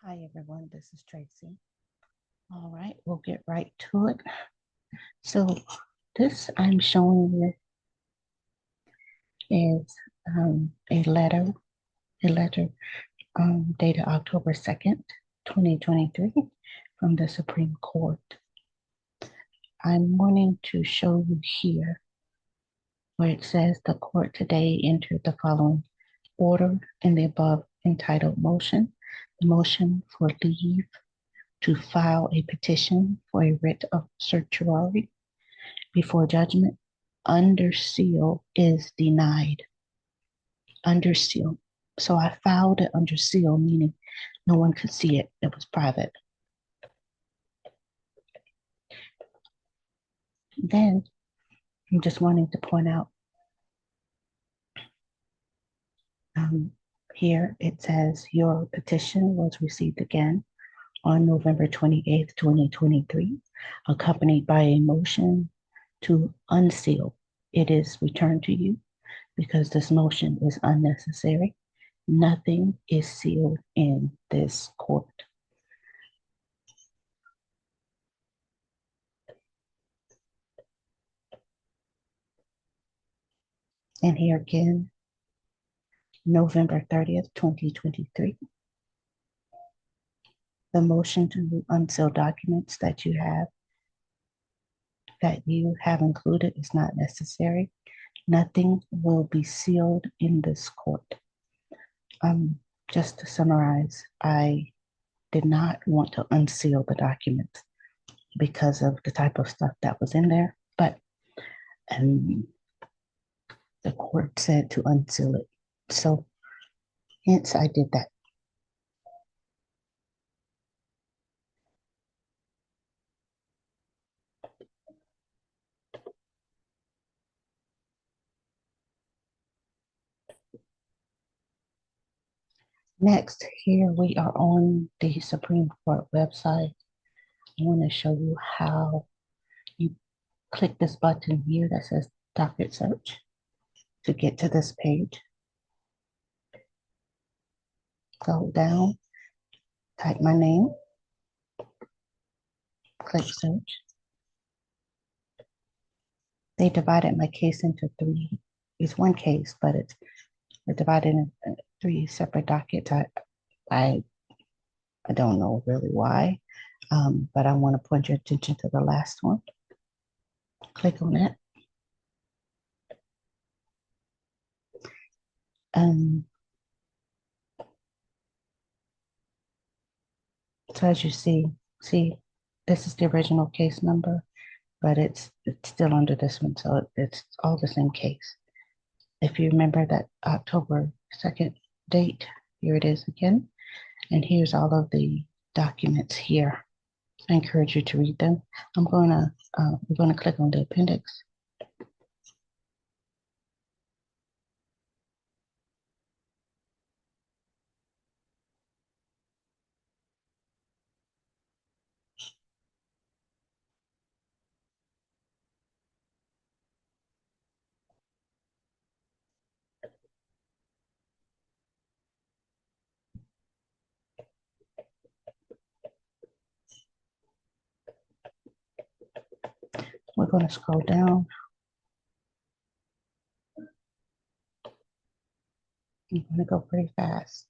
Hi everyone, this is Tracy. All right, we'll get right to it. So this I'm showing you is a letter dated October 2nd, 2023 from the Supreme Court. I'm wanting to show you here where it says the court today entered the following order in the above entitled motion. The motion for leave to file a petition for a writ of certiorari before judgment under seal is denied. Under seal. So I filed it under seal, meaning no one could see it. It was private. Then I'm just wanting to point out here it says your petition was received again on November 28th, 2023, accompanied by a motion to unseal. It is returned to you because this motion is unnecessary. Nothing is sealed in this court. And here again, November 30th, 2023. The motion to unseal documents that you have included is not necessary. Nothing will be sealed in this court. Just to summarize, I did not want to unseal the documents because of the type of stuff that was in there, but the court said to unseal it. So hence I did that. Next, here we are on the Supreme Court website. I want to show you how you click this button here that says docket search to get to this page. Go down, type my name, click search. They divided my case into three. It's one case, but it's divided into three separate dockets. I don't know really why, but I want to point your attention to the last one. Click on it. So as you see, this is the original case number, but it's still under this one, so it's all the same case. If you remember that October 2nd date, here it is again, and here's all of the documents here. I encourage you to read them. We're gonna click on the appendix. We're gonna scroll down. I'm gonna go pretty fast.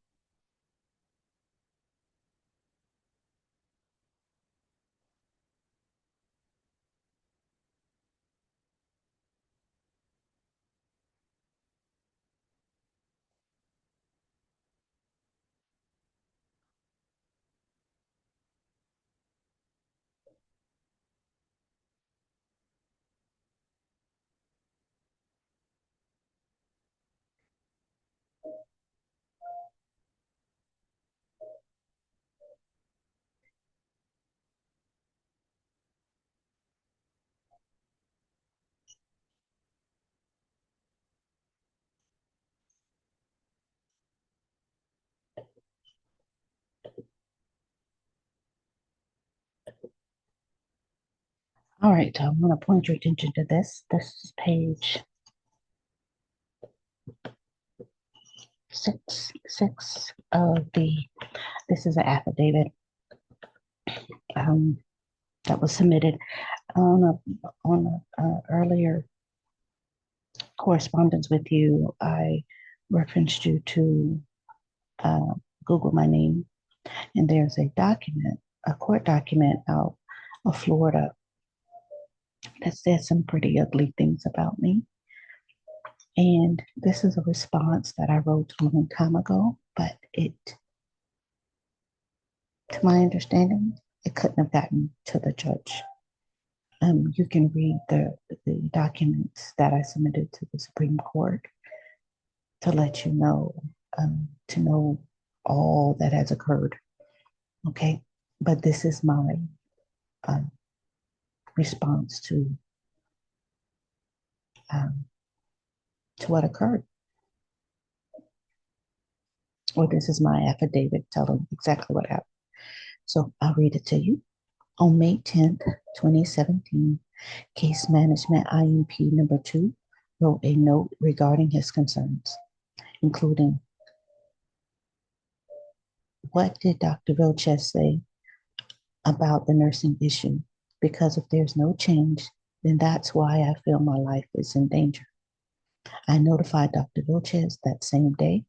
All right, so I'm gonna point your attention to this. This is page 6 of the This is an affidavit um, that was submitted on a earlier correspondence with you. I referenced you to uh, Google my name, and there's a document, a court document out of Florida that says some pretty ugly things about me. And this is a response that I wrote a long time ago, but to my understanding, it couldn't have gotten to the judge. You can read the documents that I submitted to the Supreme Court to let you know, to know all that has occurred. Okay, but this is my um, response um, to what occurred, or this is my affidavit telling exactly what happened. So I'll read it to you. On May 10th, 2017, Case Management IMP number 2 wrote a note regarding his concerns, including, what did Dr. Vilches say about the nursing issue? Because if there's no change, then that's why I feel my life is in danger. I notified Dr. Vilches that same day.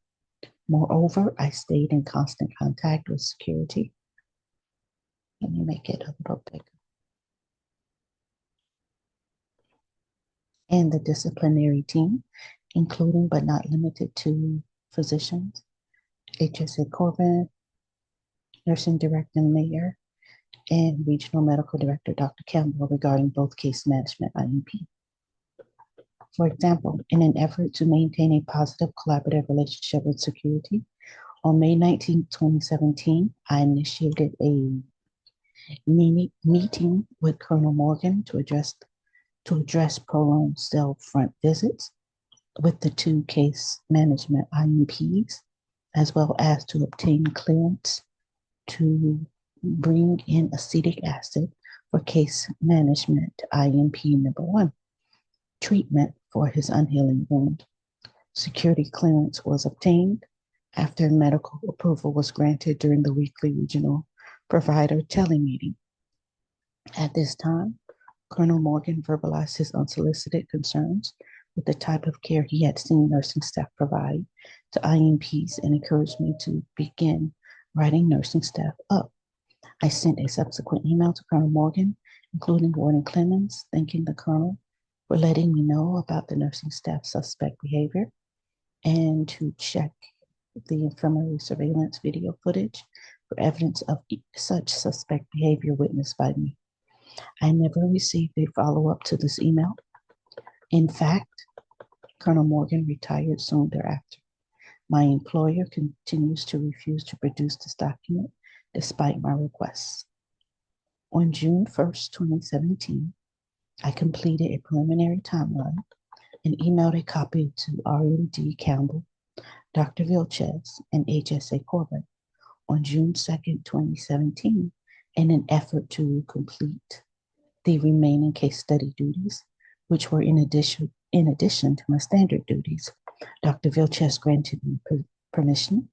Moreover, I stayed in constant contact with security. Let me make it a little bigger. And the disciplinary team, including but not limited to physicians, HSA Corbin, Nursing Director Mayor, and Regional Medical Director Dr. Campbell regarding both case management IMP. For example, in an effort to maintain a positive collaborative relationship with security, on May 19, 2017, I initiated a meeting with Colonel Morgan to address prolonged cell front visits with the 2 case management IMPs, as well as to obtain clearance to bring in acetic acid for case management IMP number 1, treatment for his unhealing wound. Security clearance was obtained after medical approval was granted during the weekly regional provider telemeeting. At this time, Colonel Morgan verbalized his unsolicited concerns with the type of care he had seen nursing staff provide to IMPs and encouraged me to begin writing nursing staff up. I sent a subsequent email to Colonel Morgan, including Warden Clemens, thanking the Colonel for letting me know about the nursing staff suspect behavior and to check the infirmary surveillance video footage for evidence of such suspect behavior witnessed by me. I never received a follow-up to this email. In fact, Colonel Morgan retired soon thereafter. My employer continues to refuse to produce this document despite my requests. On June 1st, 2017, I completed a preliminary timeline and emailed a copy to RMD Campbell, Dr. Vilches, and HSA Corbin on June 2nd, 2017, in an effort to complete the remaining case study duties, which were in addition to my standard duties. Dr. Vilches granted me permission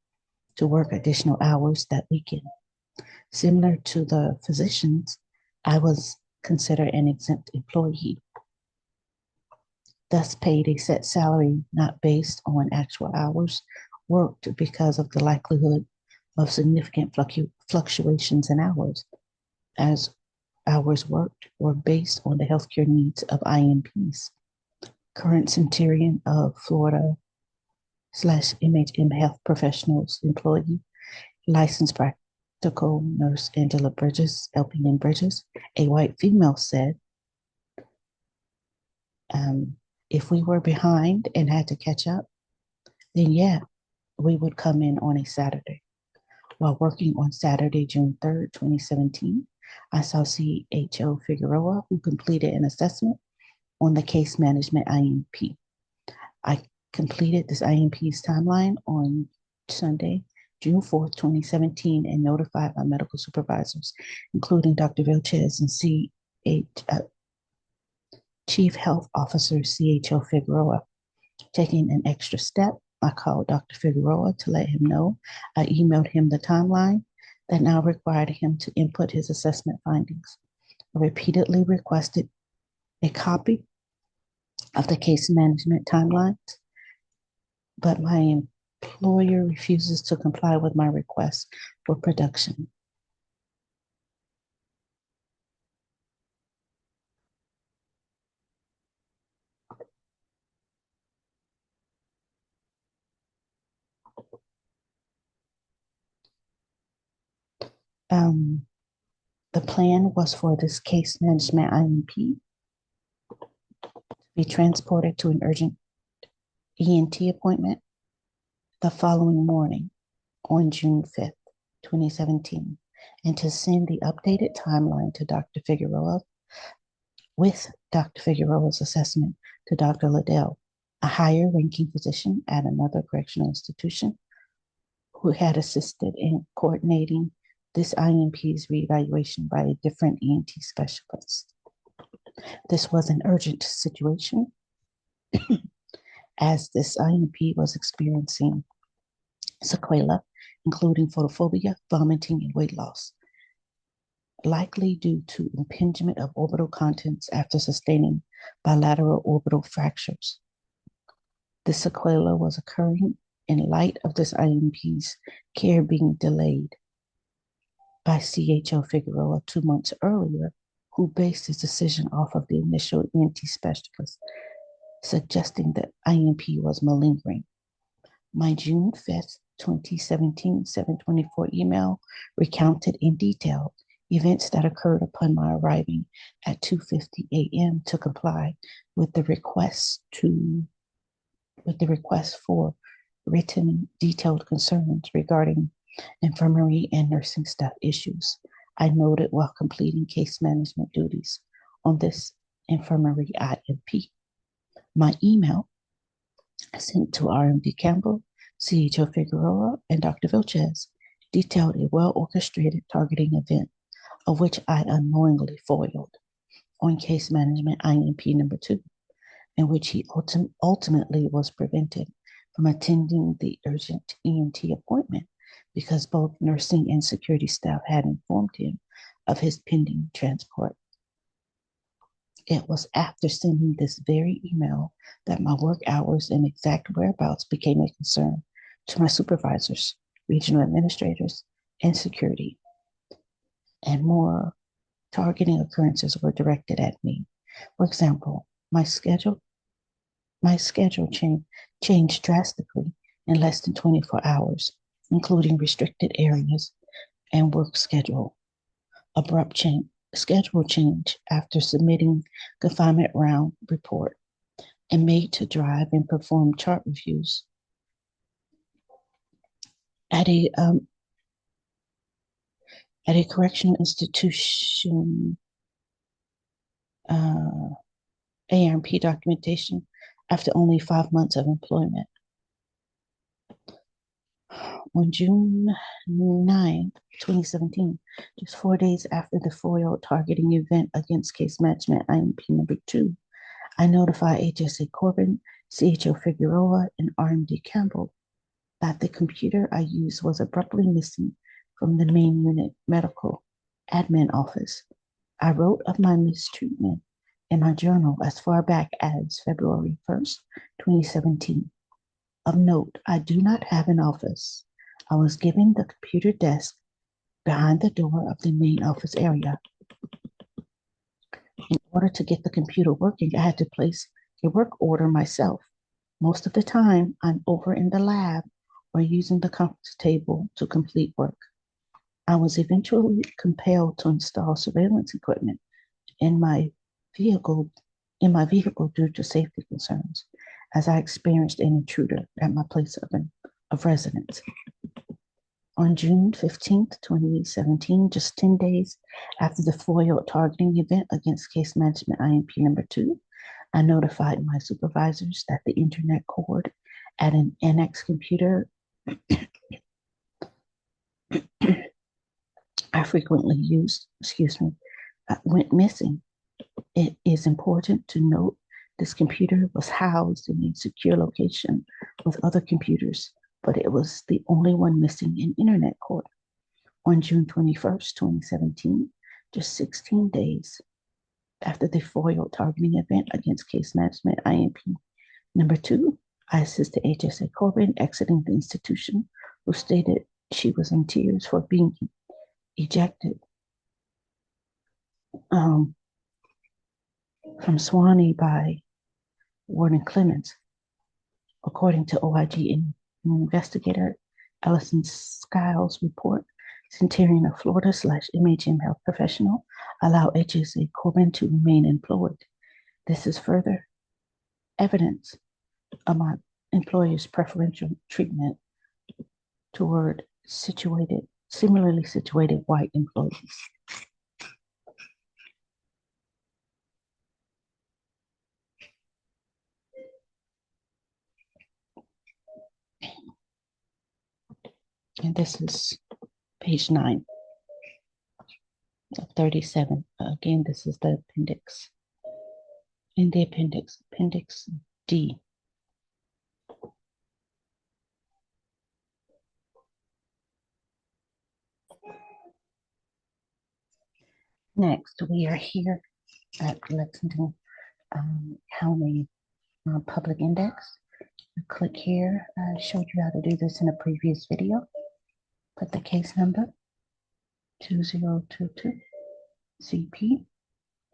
to work additional hours that weekend. Similar to the physicians, I was considered an exempt employee, thus paid a set salary not based on actual hours worked because of the likelihood of significant fluctuations in hours, as hours worked were based on the healthcare needs of IMPs. Current Centurion of Florida / MHM Health Professionals employee, licensed practical nurse Angela Bridges, LPN Bridges, a white female, said, if we were behind and had to catch up, then yeah, we would come in on a Saturday. While working on Saturday, June 3rd, 2017, I saw CHO Figueroa, who completed an assessment on the case management IMP. I completed this IMP's timeline on Sunday, June 4th, 2017, and notified my medical supervisors, including Dr. Vilches and Chief Health Officer CHO Figueroa. Taking an extra step, I called Dr. Figueroa to let him know. I emailed him the timeline that now required him to input his assessment findings. I repeatedly requested a copy of the case management timelines, but my employer refuses to comply with my request for production. The plan was for this case management IMP to be transported to an urgent ENT appointment the following morning on June 5th, 2017, and to send the updated timeline to Dr. Figueroa with Dr. Figueroa's assessment to Dr. Liddell, a higher ranking physician at another correctional institution who had assisted in coordinating this IMP's reevaluation by a different ENT specialist. This was an urgent situation as this IMP was experiencing sequelae, including photophobia, vomiting, and weight loss, likely due to impingement of orbital contents after sustaining bilateral orbital fractures. This sequela was occurring in light of this IMP's care being delayed by CHO Figueroa 2 months earlier, who based his decision off of the initial ENT specialist, suggesting that IMP was malingering. My June 5th, 2017, 724 email recounted in detail events that occurred upon my arriving at 2:50 a.m. to comply with the request for written detailed concerns regarding infirmary and nursing staff issues I noted while completing case management duties on this infirmary IMP. My email sent to RMD Campbell, CHO Figueroa, and Dr. Vilches detailed a well-orchestrated targeting event of which I unknowingly foiled on case management IMP number 2, in which he ultimately was prevented from attending the urgent ENT appointment because both nursing and security staff had informed him of his pending transport. It was after sending this very email that my work hours and exact whereabouts became a concern to my supervisors, regional administrators, and security. And more targeting occurrences were directed at me. For example, my schedule changed drastically in less than 24 hours, including restricted areas and work schedule. Abrupt schedule change after submitting confinement round report and made to drive and perform chart reviews at a correctional institution ARP documentation after only 5 months of employment. On June 9, 2017, just 4 days after the FOIL targeting event against case management IMP number 2, I notified HSA Corbin, CHO Figueroa, and RMD Campbell that the computer I used was abruptly missing from the main unit medical admin office. I wrote of my mistreatment in my journal as far back as February 1st, 2017. Of note, I do not have an office. I was given the computer desk behind the door of the main office area. In order to get the computer working, I had to place a work order myself. Most of the time, I'm over in the lab or using the conference table to complete work. I was eventually compelled to install surveillance equipment in my vehicle due to safety concerns, as I experienced an intruder at my place of residence. On June 15th, 2017, just 10 days after the FOIL targeting event against case management IMP number 2, I notified my supervisors that the internet cord at an annex computer I frequently used, went missing. It is important to note this computer was housed in a secure location with other computers, but it was the only one missing an internet cord. on June 21st, 2017, just 16 days after the foiled targeting event against Case Management IMP. Number 2, I assisted HSA Corbin exiting the institution, who stated she was in tears for being ejected from Swanee by Warden Clemens. According to OIG investigator Allison Skiles' report, Centurion of Florida / MHM health professional allowed HSA Corbin to remain employed. This is further evidence of my employer's preferential treatment toward similarly situated white employees. And this is page 9 of 37. Again, this is the appendix. In the appendix, appendix D. Next, we are here at Lexington County Public Index. You click here. I showed you how to do this in a previous video. Put the case number 2022 CP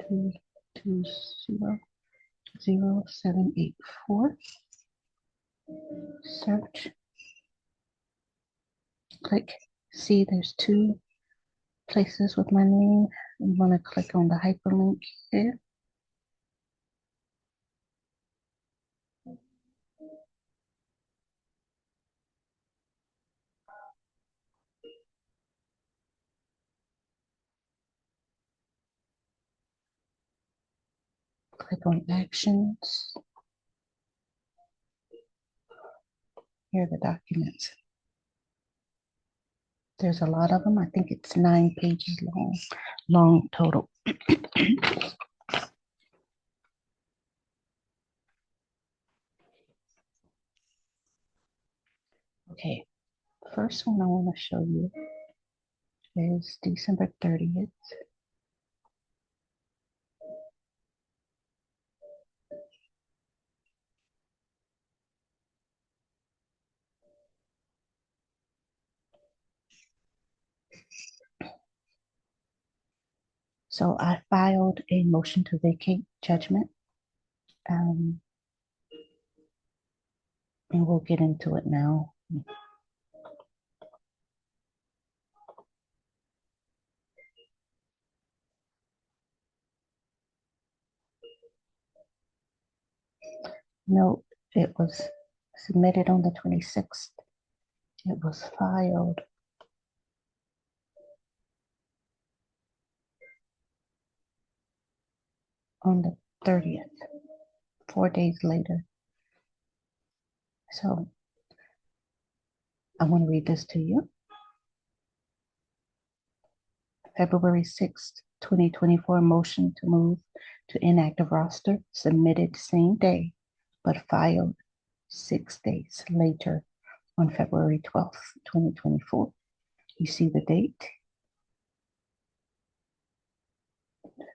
2200784. Search. Click. See, there's 2 places with my name. You want to click on the hyperlink here. Click on actions. Here are the documents. There's a lot of them. I think it's 9 pages long total. Okay, first one I want to show you is December 30th. So I filed a motion to vacate judgment. And we'll get into it now. Note, it was submitted on the 26th. It was filed on the 30th, 4 days later. So I want to read this to you. February 6th, 2024, motion to move to inactive roster submitted same day, but filed 6 days later on February 12th, 2024. You see the date?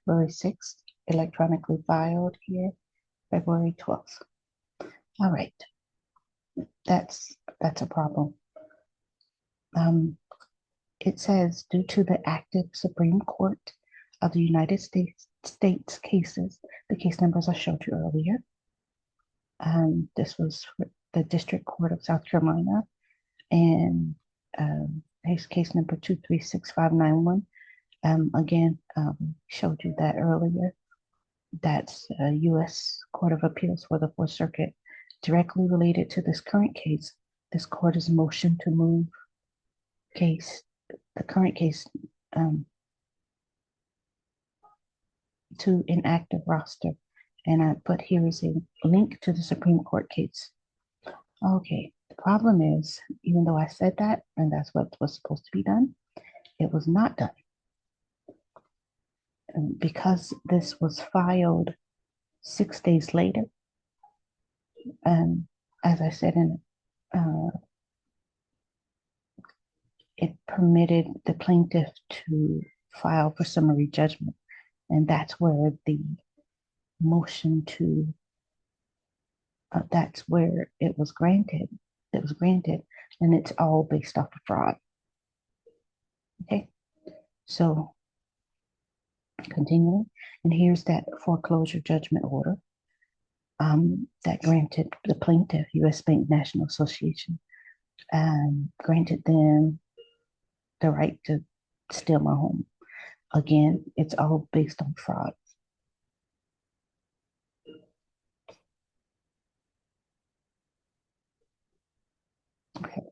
February 6th, electronically filed here, February 12th. All right, that's a problem. It says, due to the active Supreme Court of the United States cases, the case numbers I showed you earlier. This was the District Court of South Carolina, and case number 236591. Again, showed you that earlier. That's a U.S. Court of Appeals for the Fourth Circuit. Directly related to this current case, this court is motion to move the current case to inactive roster. And I put here is a link to the Supreme Court case. Okay, the problem is, even though I said that, and that's what was supposed to be done, it was not done. And because this was filed 6 days later, and as I said in it permitted the plaintiff to file for summary judgment. And that's where the motion to, that's where it was granted. It was granted, and it's all based off of fraud. Okay, so continuing, and here's that foreclosure judgment order that granted the plaintiff, U.S. Bank National Association, granted them the right to steal my home. Again, it's all based on fraud. Okay,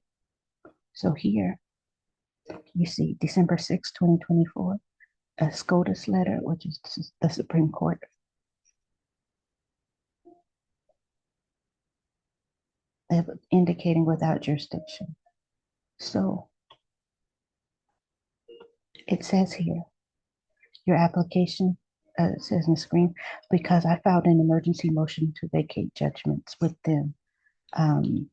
so here you see December 6, 2024, a SCOTUS letter, which is the Supreme Court. Indicating without jurisdiction. So it says here, your application, it says on the screen, because I filed an emergency motion to vacate judgments with them. I'll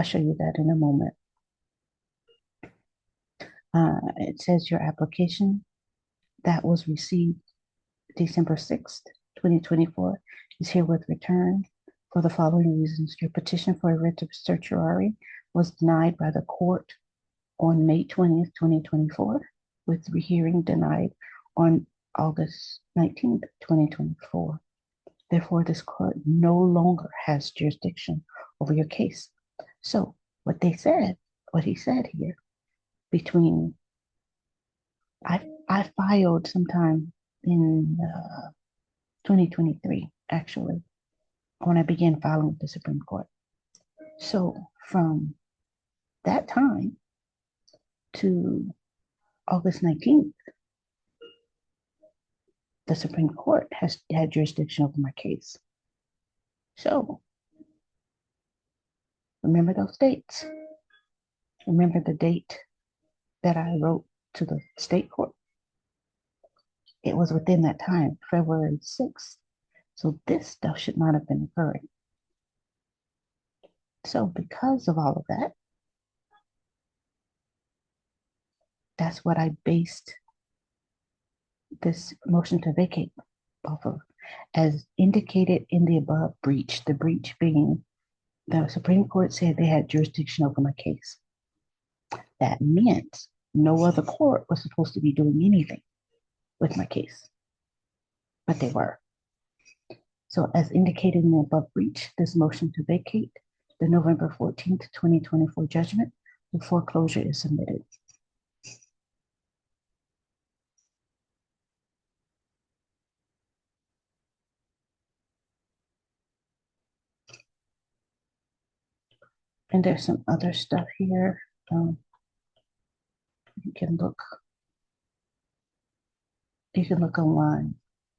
show you that in a moment. It says your application that was received December 6th, 2024 is herewith returned for the following reasons. Your petition for a writ of certiorari was denied by the court on May 20th, 2024, with rehearing denied on August 19th, 2024. Therefore, this court no longer has jurisdiction over your case. So what he said here, between, I filed sometime in 2023, actually, when I began filing with the Supreme Court. So from that time to August 19th, the Supreme Court has had jurisdiction over my case. So remember those dates. Remember the date that I wrote to the state court. It was within that time, February 6th. So this stuff should not have been occurring. So because of all of that, that's what I based this motion to vacate off of, as indicated in the above breach, the breach being the Supreme Court said they had jurisdiction over my case. That meant no other court was supposed to be doing anything with my case, but they were. So as indicated in the above breach, this motion to vacate the November 14th, 2024 judgment, the foreclosure is submitted. And there's some other stuff here. You can look online,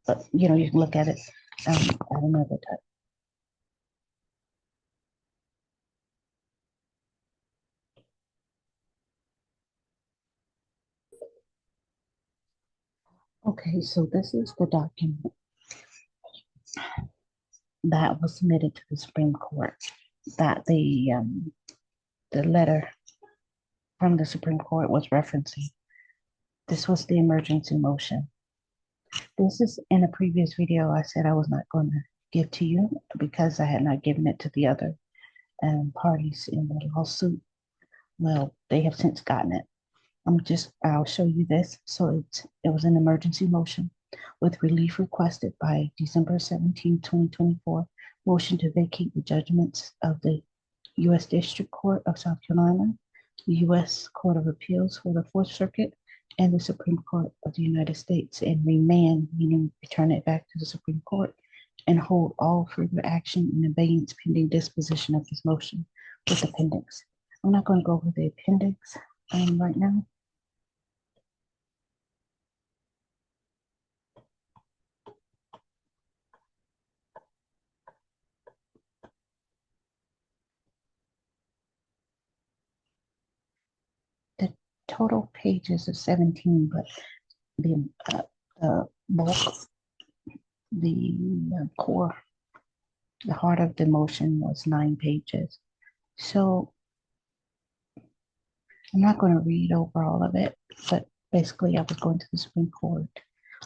but you can look at it at another time. Okay, so this is the document that was submitted to the Supreme Court, that the letter from the Supreme Court was referencing. This was the emergency motion. This is in a previous video I said I was not going to give to you because I had not given it to the other parties in the lawsuit. Well, they have since gotten it. I'll show you this. So it was an emergency motion with relief requested by December 17, 2024, motion to vacate the judgments of the U.S. District Court of South Carolina, the U.S. Court of Appeals for the Fourth Circuit, and the Supreme Court of the United States, and remand, meaning return it back to the Supreme Court, and hold all further action in abeyance pending disposition of this motion with appendix. I'm not going to go over the appendix right now. The total pages is 17, but the bulk, the core The heart of the motion was 9 pages. So I'm not going to read over all of it, but basically I was going to the Supreme Court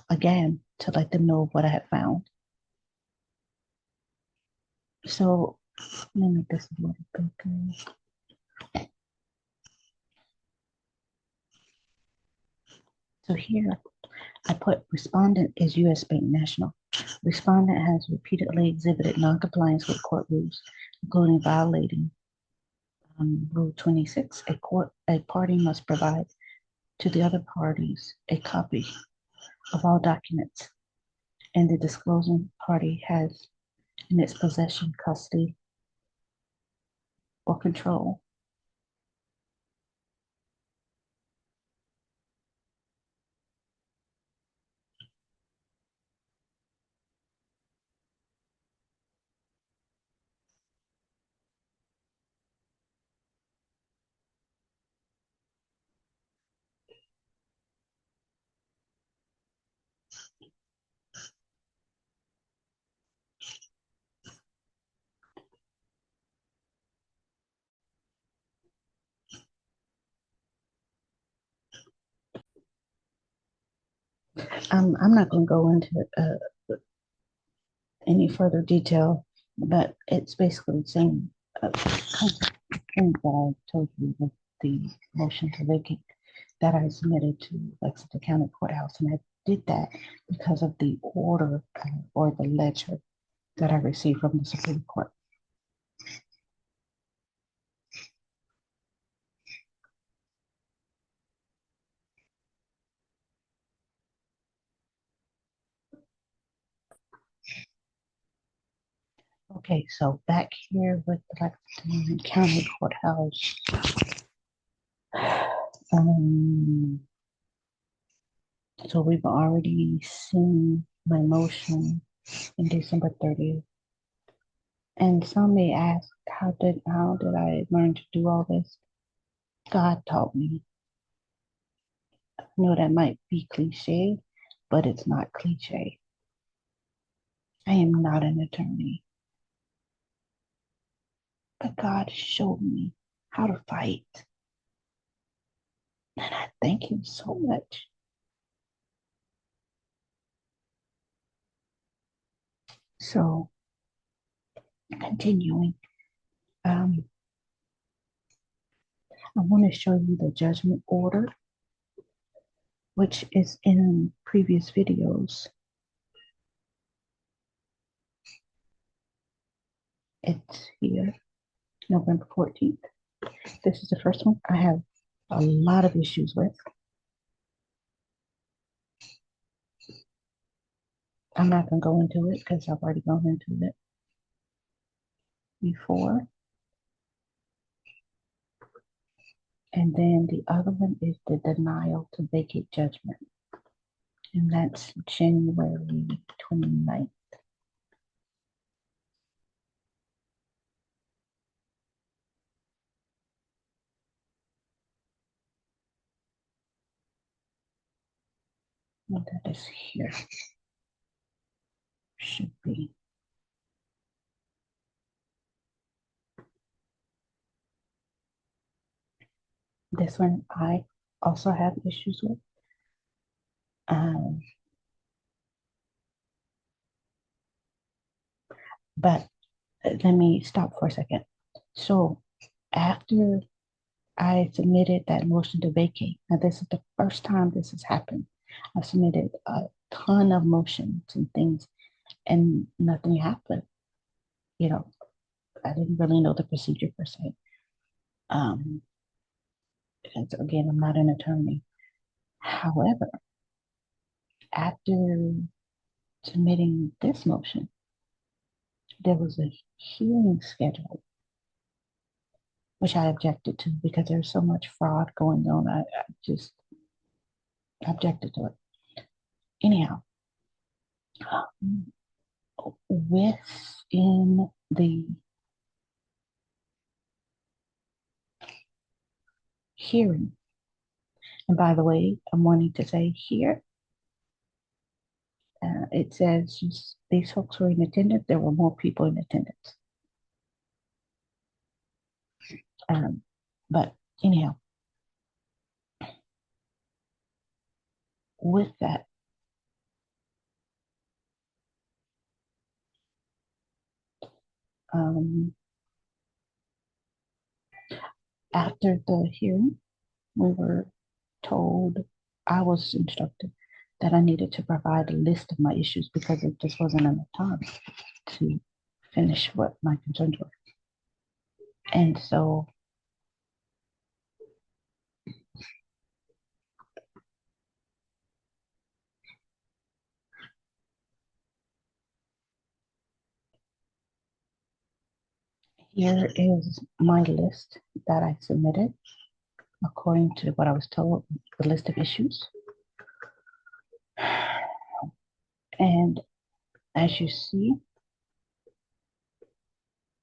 again to let them know what I had found. So let me make this a little bigger. So here I put respondent is U.S. Bank National. Respondent has repeatedly exhibited noncompliance with court rules, including violating Rule 26. A party must provide to the other parties a copy of all documents, and the disclosing party has in its possession, custody, or control. I'm not going to go into any further detail, but it's basically the same kind of thing that I told you with the motion to vacate that I submitted to Lexington County Courthouse. And I did that because of the order or the ledger that I received from the Supreme Court. Okay, so back here with the Lexington County Courthouse. Um, so we've already seen my motion in December 30th. And some may ask, how did I learn to do all this? God taught me. I know that might be cliche, but it's not cliche. I am not an attorney, but God showed me how to fight. And I thank him so much. So continuing, um, I want to show you the judgment order, which is in previous videos. It's here, November 14th. This is the first one I have a lot of issues with. I'm not going to go into it because I've already gone into it before. And then the other one is the denial to vacate judgment. And that's January 29th. And that is here. Should be. This one I also have issues with. Um, but let me stop for a second. So after I submitted that motion to vacate, now this is the first time this has happened. I submitted a ton of motions and things, and nothing happened. You know, I didn't really know the procedure per se. Um, and again, I'm not an attorney. However, after submitting this motion, there was a hearing scheduled, which I objected to because there's so much fraud going on. I just objected to it. Anyhow, within the hearing, and by the way, I'm wanting to say here, It says these folks were in attendance. There were more people in attendance. But anyhow, with that, after the hearing, we were told, I was instructed that I needed to provide a list of my issues because it just wasn't enough time to finish what my concerns were. And so here is my list that I submitted according to what I was told, the list of issues. And as you see,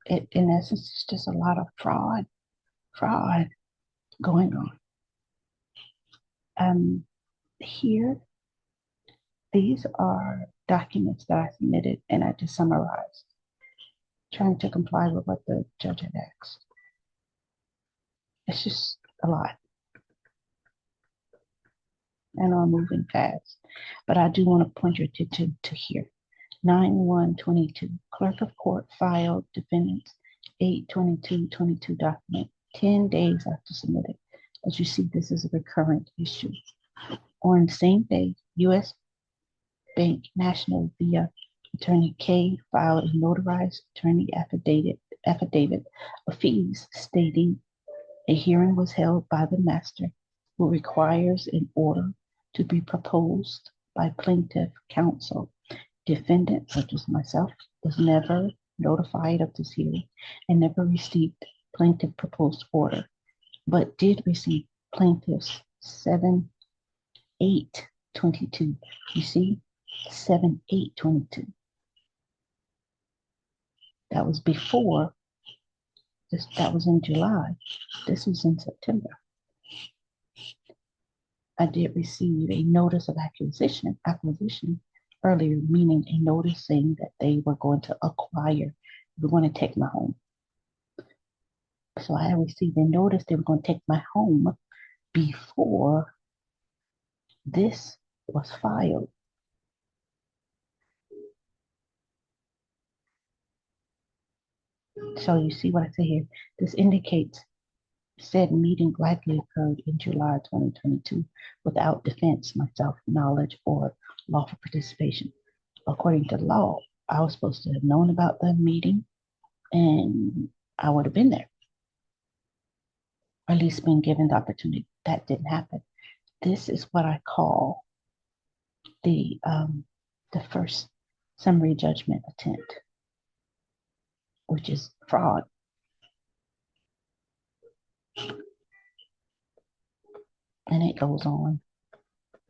it in essence is just a lot of fraud going on. Here, these are documents that I submitted and I just summarized, trying to comply with what the judge had asked. It's just a lot. And I'm moving fast. But I do want to point your attention to here. 9/1/22, clerk of court filed defendants 8/22/22 document 10 days after submitted. As you see, this is a recurrent issue. On the same day, U.S. Bank National via Attorney K filed a notarized attorney affidavit of fees stating a hearing was held by the master who requires an order to be proposed by plaintiff counsel. Defendant, such as myself, was never notified of this hearing and never received plaintiff proposed order, but did receive plaintiff's 7/8/22. You see, 7/8/22. That was before this, that was in July. This was in September. I did receive a notice of acquisition earlier, meaning a notice saying that they were going to acquire, they were going to take my home. So I received a notice they were going to take my home before this was filed. So you see what I say here? This indicates said meeting likely occurred in July 2022 without defense, myself, knowledge, or lawful participation. According to law, I was supposed to have known about the meeting and I would have been there, or at least been given the opportunity. That didn't happen. This is what I call the first summary judgment attempt, which is fraud. And it goes on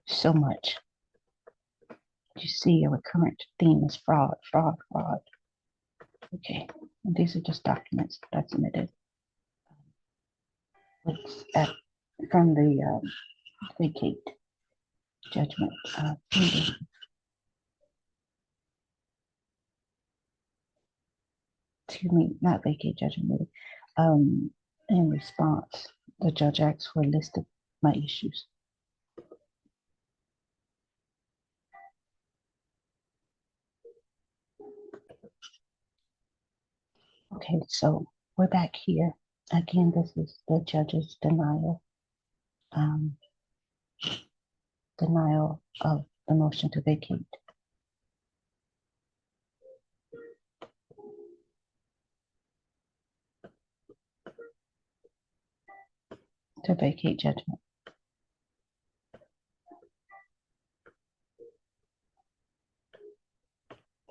so much. You see a recurrent theme is fraud, fraud, fraud. Okay, and these are just documents that I submitted. It's from the vacate judgment. Excuse me, not vacate judgment. In response, the judge asked for a list of my issues. Okay, so we're back here. Again, this is the judge's denial of the motion to vacate. To vacate judgment.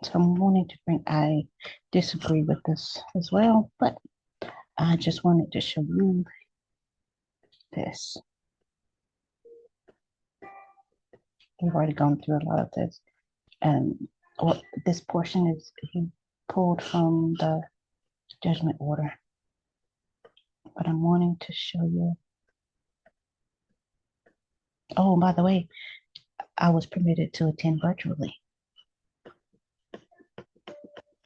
So I'm wanting to bring, I disagree with this as well, but I just wanted to show you this. We've already gone through a lot of this. And this portion is he pulled from the judgment order. But I'm wanting to show you. Oh, by the way, I was permitted to attend virtually.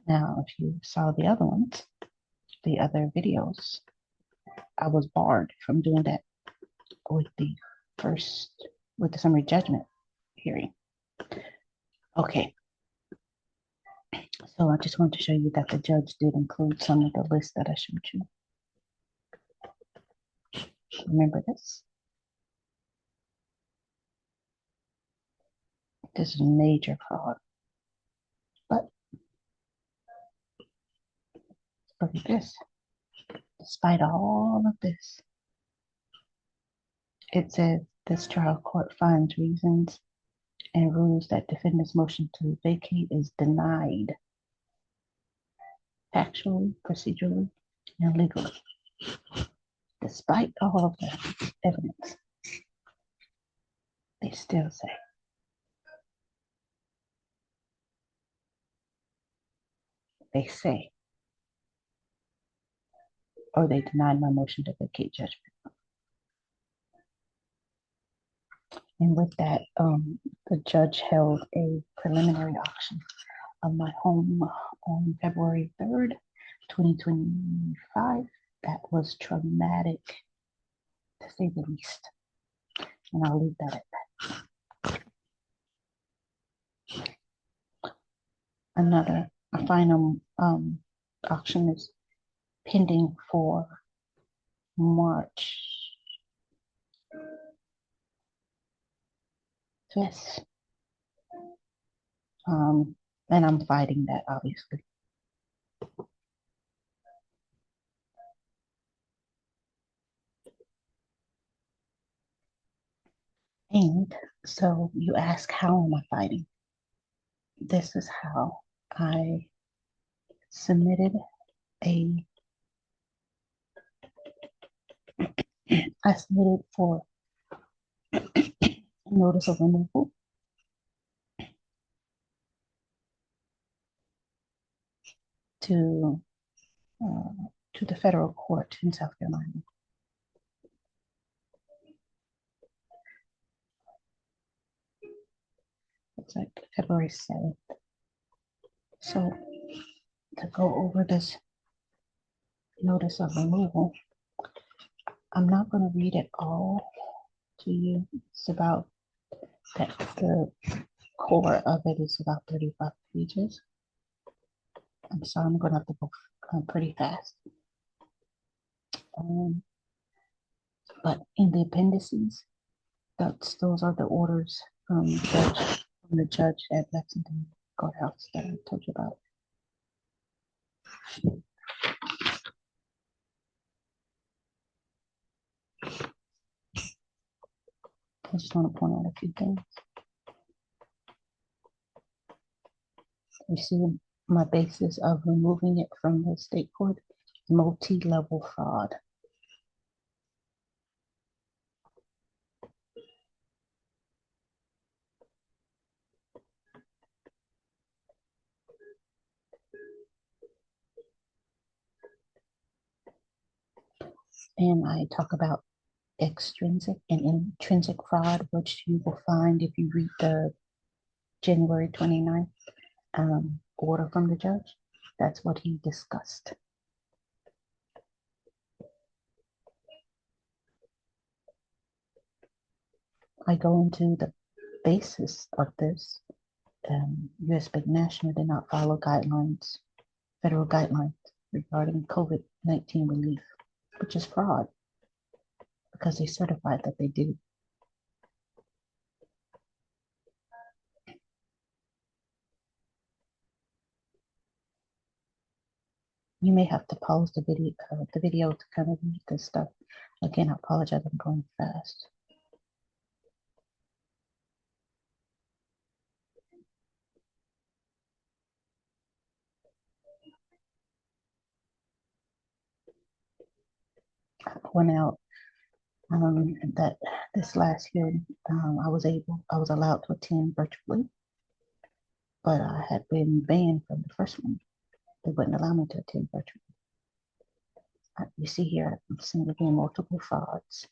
Now, if you saw the other ones, the other videos, I was barred from doing that with the first, with the summary judgment hearing. Okay, so I just wanted to show you that the judge did include some of the lists that I showed you. Remember this? This is major fraud. But look at this. Despite all of this, it says this trial court finds reasons and rules that defendant's motion to vacate is denied factually, procedurally, and legally. Despite all of the evidence, they still say, or they denied my motion to vacate judgment. And with that, the judge held a preliminary auction of my home on February 3rd, 2025. That was traumatic, to say the least. And I'll leave that at that. A final auction is pending for March 5th. And I'm fighting that, obviously. And so you ask, how am I fighting? This is how I submitted I submitted for notice of removal to the federal court in South Carolina. It's like February 7th. So to go over this notice of removal, I'm not going to read it all to you. It's about that the core of it is about 35 pages. And so I'm going to have to go pretty fast. But in the appendices, those are the orders from the judge at Lexington Courthouse that I told you about. I just want to point out a few things. You see my basis of removing it from the state court, multi-level fraud. And I talk about extrinsic and intrinsic fraud, which you will find if you read the January 29th order from the judge. That's what he discussed. I go into the basis of this. U.S. Bank National did not follow guidelines, federal guidelines regarding COVID-19 relief, which is fraud because they certified that they did. You may have to pause the video to kind of read this stuff. Again, I apologize, I'm going fast. I point out that this last hearing, I was allowed to attend virtually, but I had been banned from the first one. They wouldn't allow me to attend virtually. You see here, I'm seeing again multiple frauds.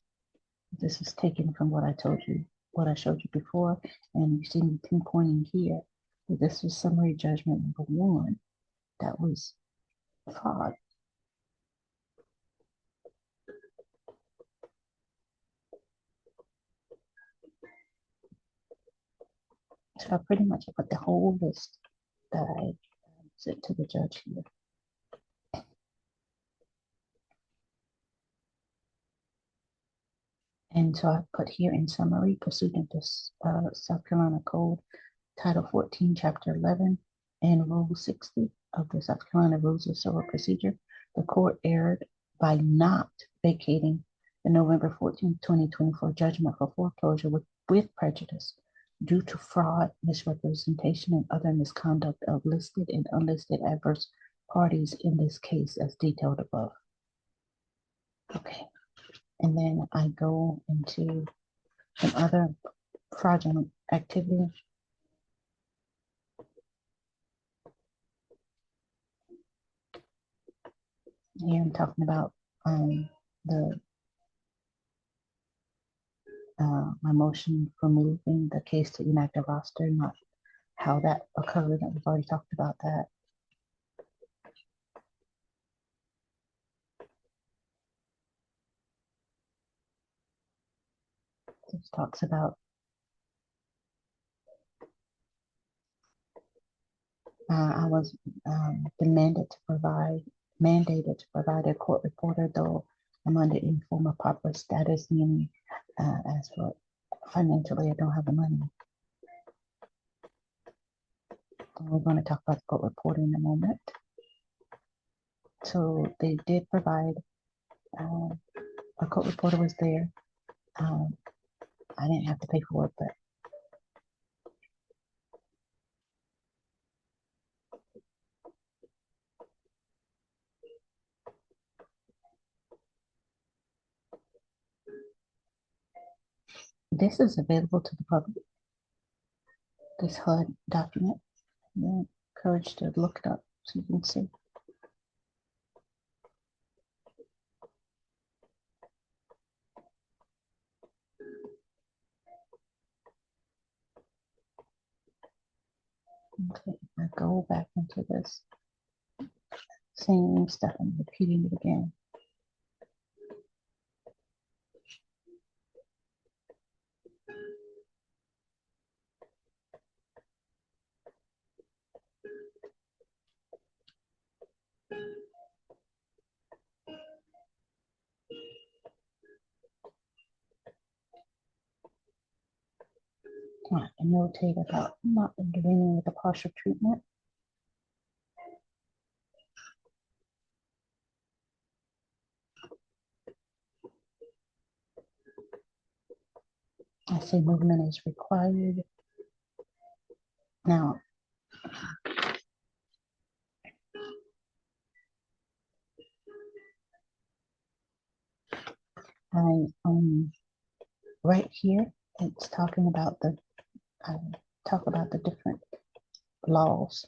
This is taken from what I told you, what I showed you before, and you see me pinpointing here. This is summary judgment number 1. that was fraud. So I pretty much put the whole list that I sent to the judge here. And so I put here in summary, pursuant to South Carolina Code, Title 14, Chapter 11, and Rule 60 of the South Carolina Rules of Civil Procedure, the court erred by not vacating the November 14, 2024 judgment for foreclosure with prejudice due to fraud, misrepresentation, and other misconduct of listed and unlisted adverse parties in this case as detailed above. Okay, and then I go into some other fraudulent activity. Here I'm talking about the my motion for moving the case to inactive roster, not how that occurred. We've already talked about that. This talks about I was mandated to provide a court reporter, though I'm under informal proper status, meaning as for financially, I don't have the money. We're going to talk about the court reporter in a moment. So they did provide, a court reporter was there. I didn't have to pay for it, but this is available to the public, this HUD document. I'm encouraged to look it up so you can see. Okay, I go back into this same stuff and repeating it again. I notate about not agreeing with the partial treatment. I say movement is required. Now, I right here, it's talking about talk about the different laws,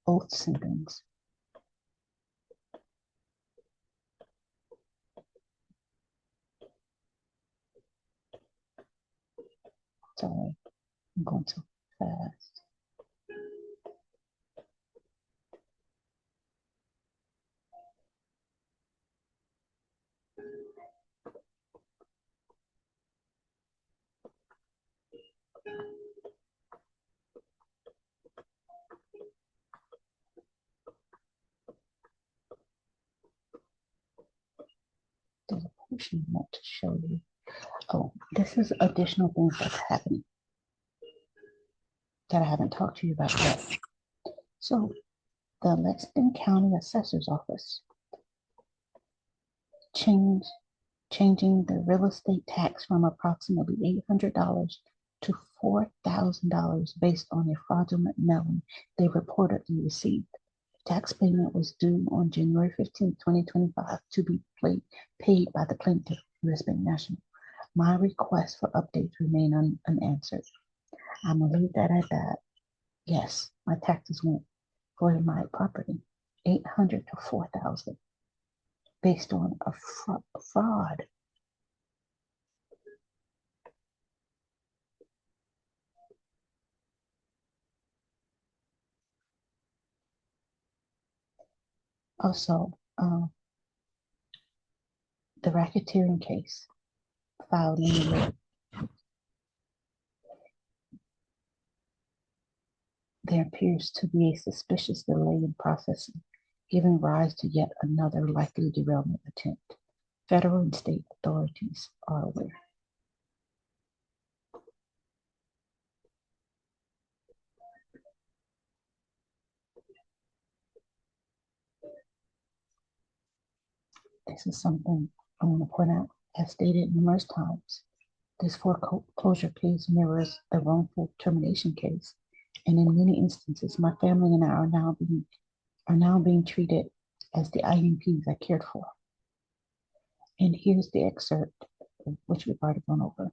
oaths and things. Sorry, I'm going too fast. There's a portion I want to show you. Oh, this is additional things that's happening that I haven't talked to you about yet. So the Lexington County Assessor's Office changing the real estate tax from approximately $800 to $4,000 based on a fraudulent mailing they reportedly received. Tax payment was due on January 15, 2025 to be paid by the plaintiff, U.S. Bank National. My requests for updates remain unanswered. I'm going to leave that at that. Yes, my taxes went for my property, $800 to $4,000 based on a fraud. Also, the racketeering case filed in the year. There appears to be a suspicious delay in processing, giving rise to yet another likely derailment attempt. Federal and state authorities are aware. This is something I want to point out. As stated numerous times, this foreclosure case mirrors the wrongful termination case, and in many instances, my family and I are now being treated as the IMPs I cared for. And here's the excerpt, which we've already gone over,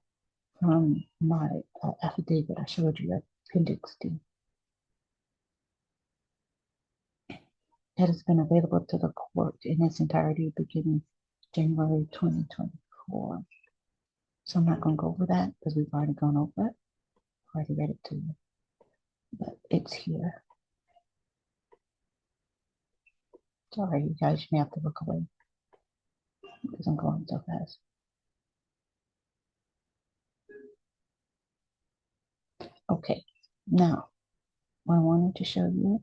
from my affidavit I showed you, Appendix D. That has been available to the court in its entirety beginning January 2024. So I'm not going to go over that because we've already gone over it. I've already read it to you. But it's here. Sorry, you guys, you may have to look away because I'm going so fast. Okay, now what I wanted to show you.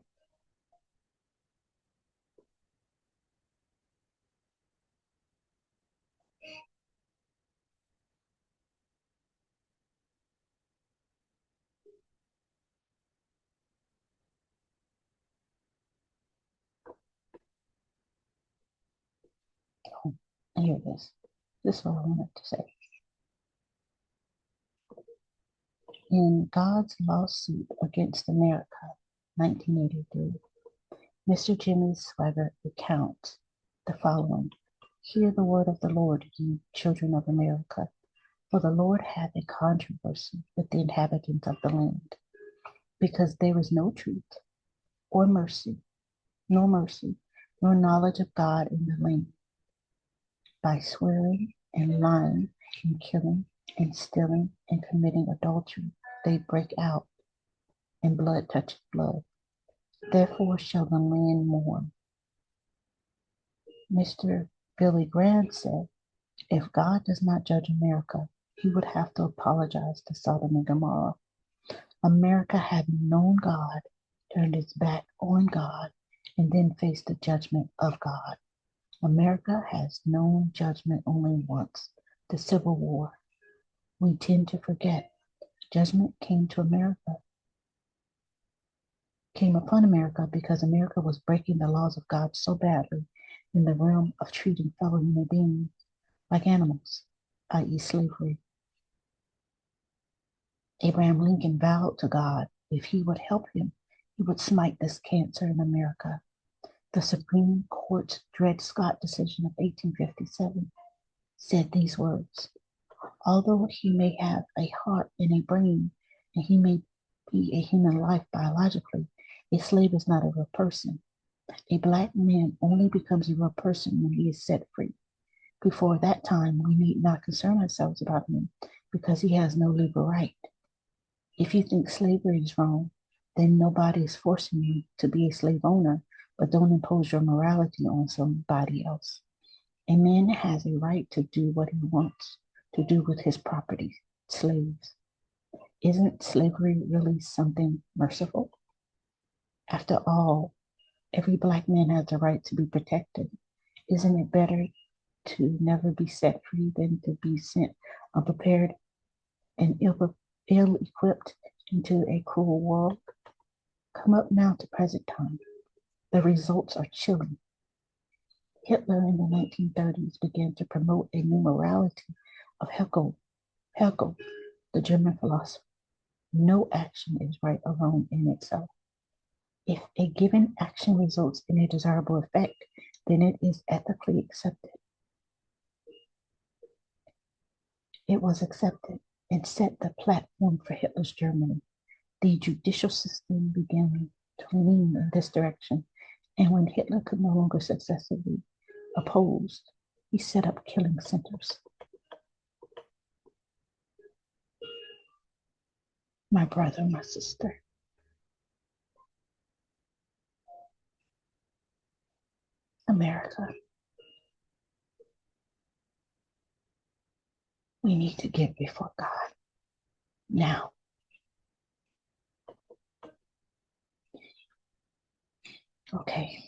Oh, here it is. This is what I wanted to say. In God's lawsuit against America, 1983, Mr. Jimmy Swaggart recounts the following. Hear the word of the Lord, ye children of America. For the Lord hath a controversy with the inhabitants of the land, because there is no truth, or mercy, nor knowledge of God in the land. By swearing and lying and killing and stealing and committing adultery, they break out, and blood touches blood. Therefore shall the land mourn. Mr. Billy Graham said, if God does not judge America, he would have to apologize to Sodom and Gomorrah. America, having known God, turned its back on God and then faced the judgment of God. America has known judgment only once, the Civil War. We tend to forget. Judgment came upon America because America was breaking the laws of God so badly in the realm of treating fellow human beings like animals, i.e. slavery. Abraham Lincoln vowed to God if he would help him, he would smite this cancer in America. The Supreme Court's Dred Scott decision of 1857 said these words, although he may have a heart and a brain, and he may be a human life biologically, a slave is not a real person. A black man only becomes a real person when he is set free. Before that time, we need not concern ourselves about him because he has no legal right. If you think slavery is wrong, then nobody is forcing you to be a slave owner, but don't impose your morality on somebody else. A man has a right to do what he wants to do with his property, slaves. Isn't slavery really something merciful? After all, every black man has the right to be protected. Isn't it better to never be set free than to be sent unprepared and ill-equipped into a cruel world? Come up now to present time. The results are chilling. Hitler in the 1930s began to promote a new morality of Hegel, the German philosopher. No action is right or wrong in itself. If a given action results in a desirable effect, then it is ethically accepted. It was accepted and set the platform for Hitler's Germany. The judicial system began to lean in this direction, and when Hitler could no longer successfully oppose, he set up killing centers. My brother, my sister. America, we need to get before God now. Okay.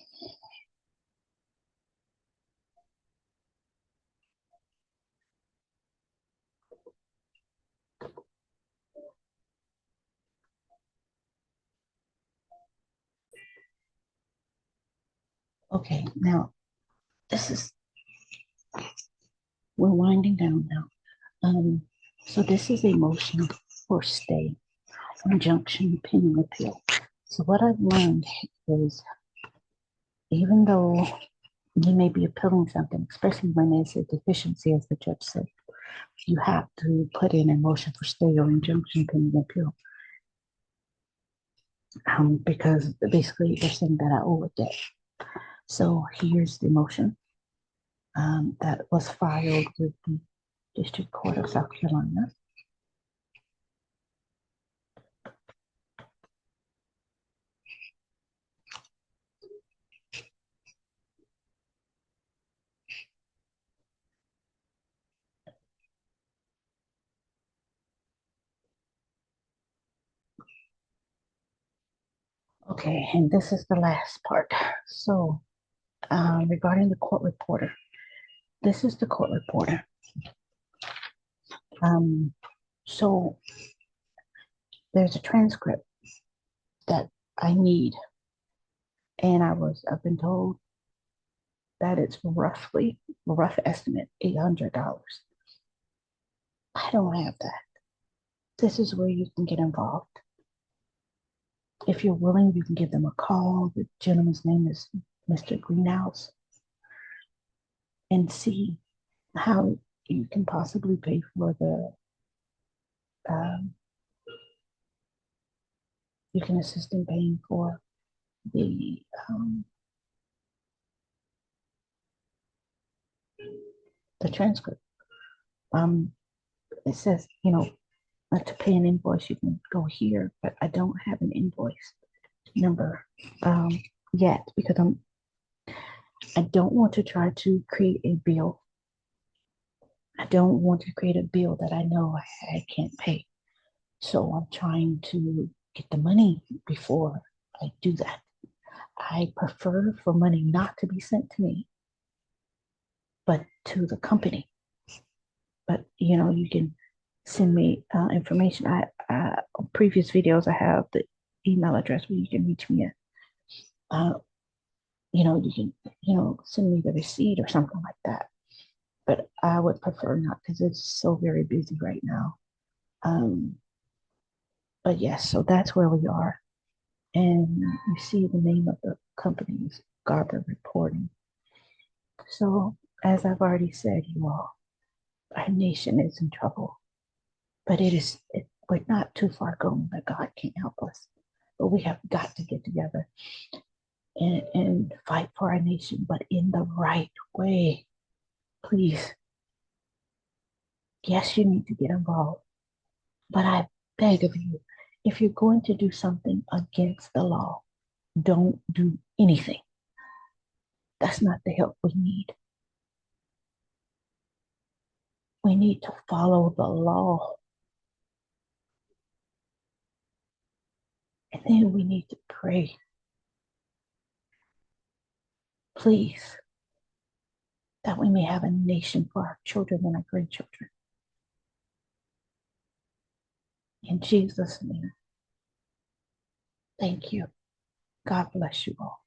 Okay. Now, this is, we're winding down now. So this is a motion for stay, injunction, pending appeal. So what I've learned is even though you may be appealing something, especially when it's a deficiency, as the judge said, you have to put in a motion for stay or injunction pending appeal. Because basically they're saying that I owe a debt. So here's the motion that was filed with the District Court of South Carolina. Okay, and this is the last part. So regarding the court reporter, this is the court reporter. So there's a transcript that I need, and I've been told that it's rough estimate, $800. I don't have that. This is where you can get involved. If you're willing, you can give them a call. The gentleman's name is Mr. Greenhouse, and see how you can possibly pay for um, you can assist in paying for the transcript. It says, to pay an invoice, you can go here, but I don't have an invoice number yet because I don't want to try to create a bill. I don't want to create a bill that I know I can't pay. So I'm trying to get the money before I do that. I prefer for money not to be sent to me, but to the company. But you can send me information. Previous videos I have the email address where you can reach me at. You can send me the receipt or something like that. But I would prefer not because it's so very busy right now. But yes, so that's where we are. And you see the name of the company is Garber Reporting. So as I've already said, you all, our nation is in trouble. But we're not too far gone that God can't help us. But we have got to get together and fight for our nation, but in the right way. Please. Yes, you need to get involved. But I beg of you, if you're going to do something against the law, don't do anything. That's not the help we need. We need to follow the law. And then we need to pray. Please, that we may have a nation for our children and our grandchildren. In Jesus' name, thank you. God bless you all.